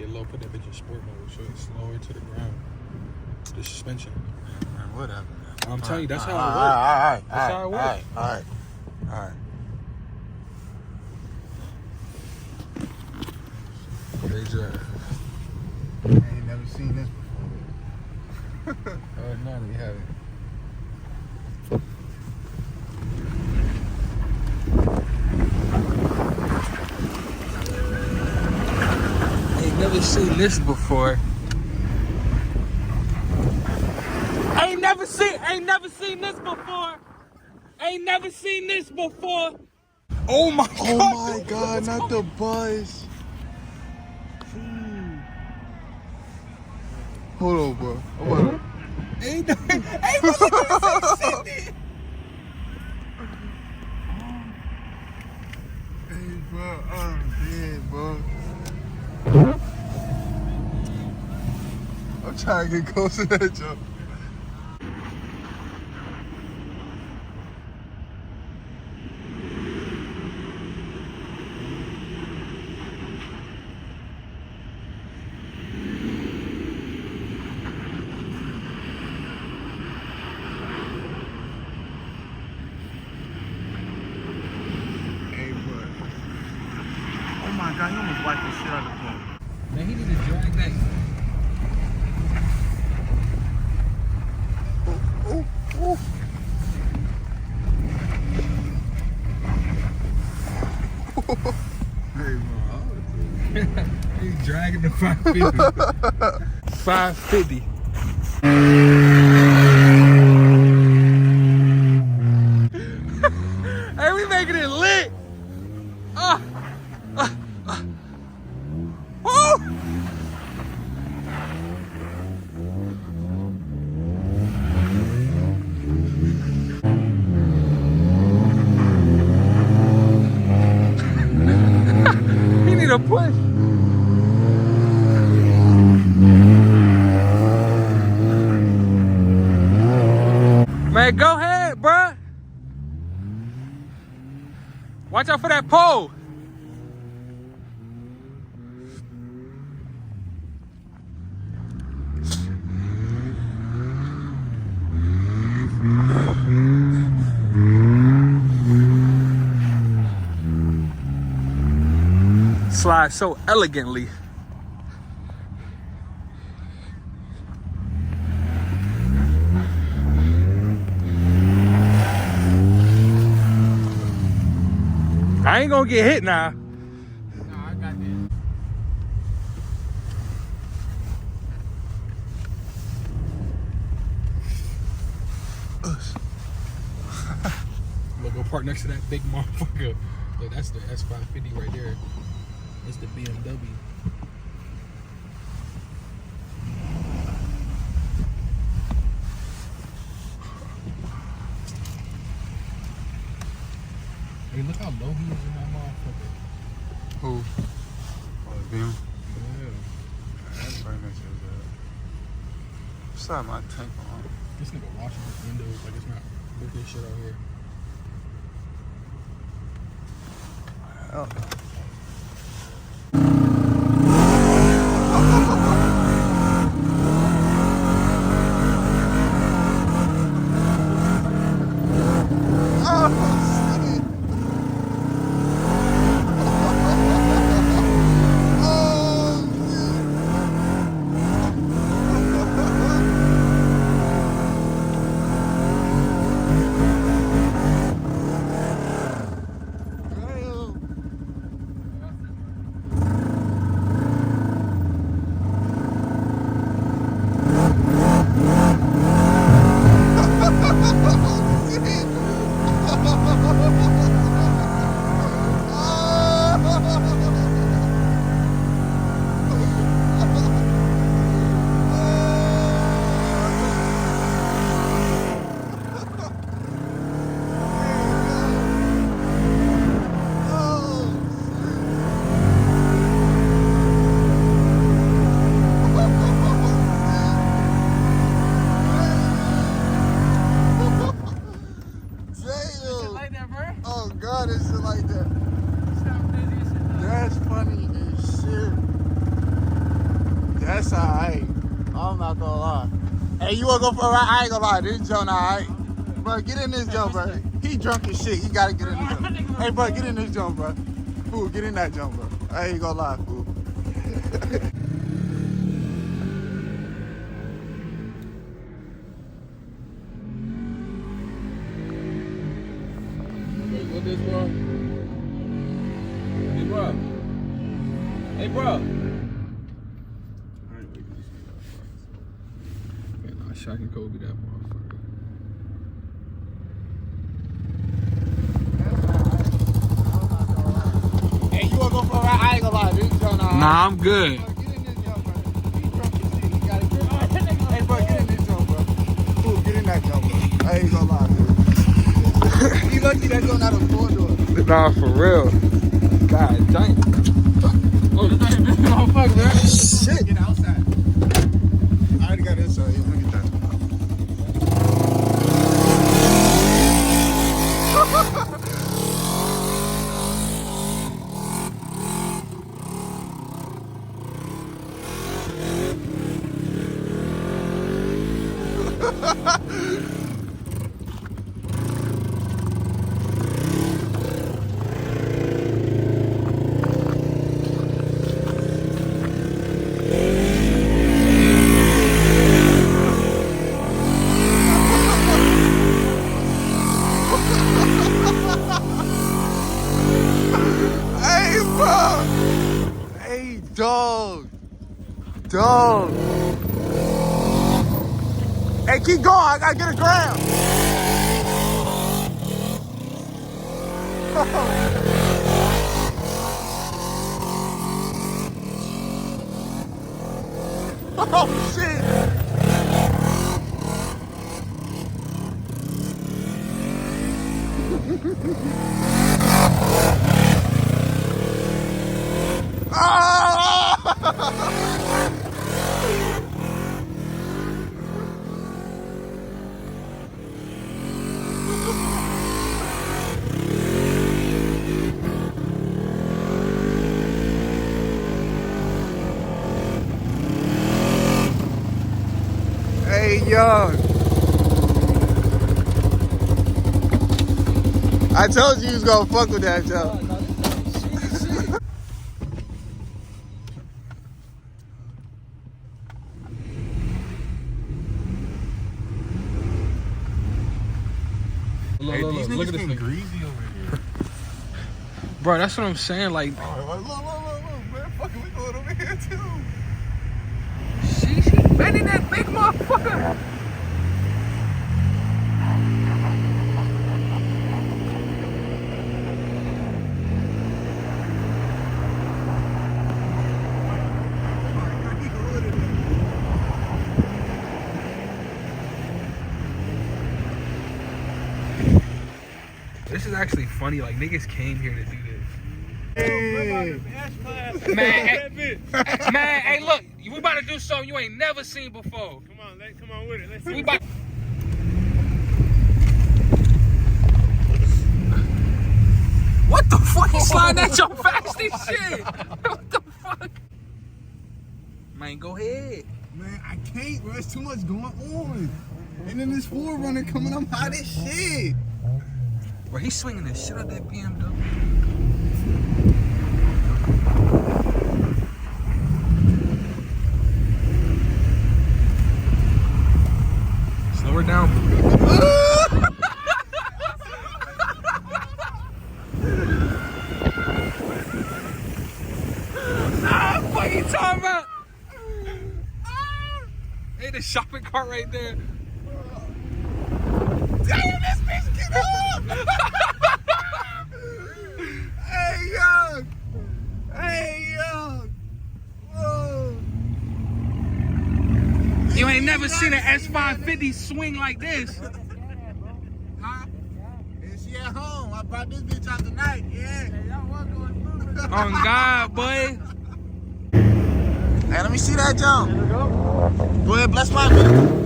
get low, put that bitch in sport mode so it's slower to the ground. The suspension. Man, whatever. I'm telling you, that's how it works. That's how it works. All right. They just. I ain't never seen this before. Oh, no, they haven't. Never seen this before. Ain't never seen this before. Oh my god, not the bus. Hold on, bro. Hey, bro, look at this shit. Hey, bro, I'm dead, bro. I'm trying to get close to that jump. Hey, bro. Oh my god, he almost wiped the shit out of the plane. Man, he need to drag that. Oh. Hey, bro. He's dragging the 550. 550. Hey, we making it lit. Woo! He need a push. Man, go ahead, bruh. Watch out for that pole. Slide so elegantly. I ain't gonna get hit now. No, I got this. Look, go park next to that big motherfucker. Look, that's the S550 right there. That's the BMW. Hey, look how low he is in that motherfucker. Who? Oh, them? Yeah. That's right next to his Slide my tank on. This nigga washing his windows like it's not. Look at this shit out here. Hell no. Hey, you wanna go for a ride? I ain't gonna lie, this joint alright. Bro, get in this joint, bro. He drunk as shit. You gotta get in this joint. Hey, bro, get in this joint, bro. Fool, get in that joint, bro. I ain't gonna lie, fool. Wait, what this, bro? Hey, bro. Hey, bro. Man, nah, Shaq and Kobe, that motherfucker. Hey, you wanna go for a ride? I ain't gonna lie, this joint alright. Nah, I'm good. Bro, get in this joint, bro. He drunk as shit. You gotta get in. Hey, bro, get in this joint, bro. Fool, get in that joint, bro. I ain't gonna lie, dude. You lucky that joint out of 4 doors. Nah, for real. God dang. Oh, this motherfucker, man. Shit. Get outside. I already got inside. Look at that. Hey, bro. Hey, dog. Dog. Hey, keep going. I gotta get a gram. Oh, shit. Hey, young. I told you was gonna fuck with that, yo. Look at this nigga. Greasy over here. Bro, that's what I'm saying. Like, Look, man. Fucking, we going over here, too. she bending that big motherfucker. This is actually funny. Like, niggas came here to do this. Hey. Man, hey, look, we about to do something you ain't never seen before. Come on with it. Let's see. We about. What the fuck? He sliding at your fast and shit. What the fuck? Man, go ahead. Man, I can't, bro. There's too much going on. And then this Forerunner coming up hot as shit. Bro, he's swinging the shit out that BMW. Slow her down. What are you talking about? Hey, the shopping cart right there. Damn, this bitch get up! Hey, young! Hey, young! Whoa! You ain't never seen an S550 swing like this. Huh? And she at home. I brought this bitch out tonight. Yeah. On God, boy. Hey, let me see that jump. Go ahead, bless my bitch.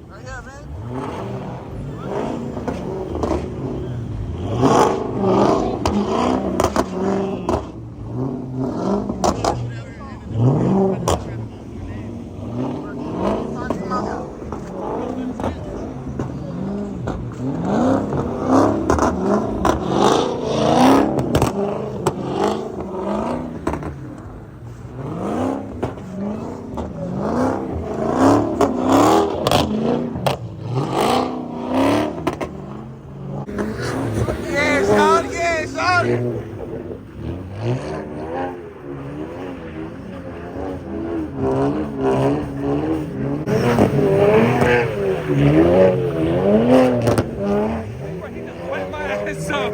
Right here, man. Yeah, son. Yeah, son. He just wet my ass up.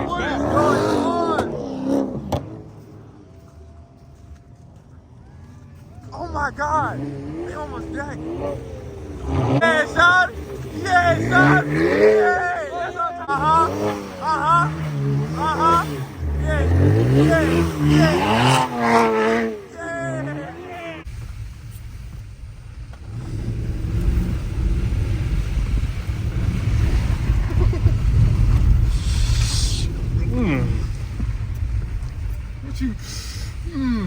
What is going on? Oh my God. They almost dead. Yeah, son. Yeah, son. Yeah. That's what I'm talking. Yeah. Yeah. What you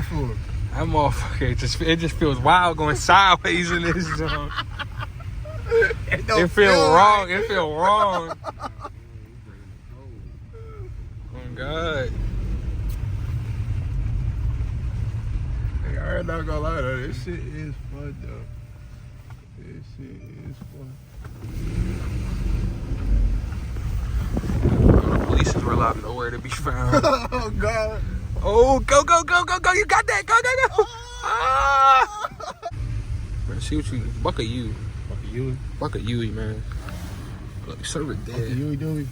for? That motherfucker, it just feels wild going sideways in this zone. It feels wrong. It feels wrong. Oh God. Hey, I ain't not gonna lie though. This shit is fun though. This shit is fun. The police were allowed nowhere to be found. Oh God. Oh, go. You got that. Go. Ah. Man, see what you, buck a you. Buck a Yui, man. Look, server dead. Yui Dewey.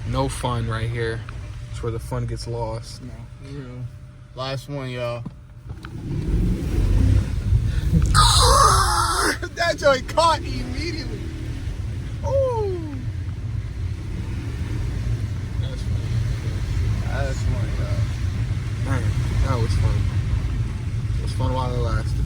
No fun right here. It's where the fun gets lost. No, for real. Last one, y'all. That joint caught immediately. Ooh. That's fun. That's one, y'all. Man, that was fun. It was fun while it lasted.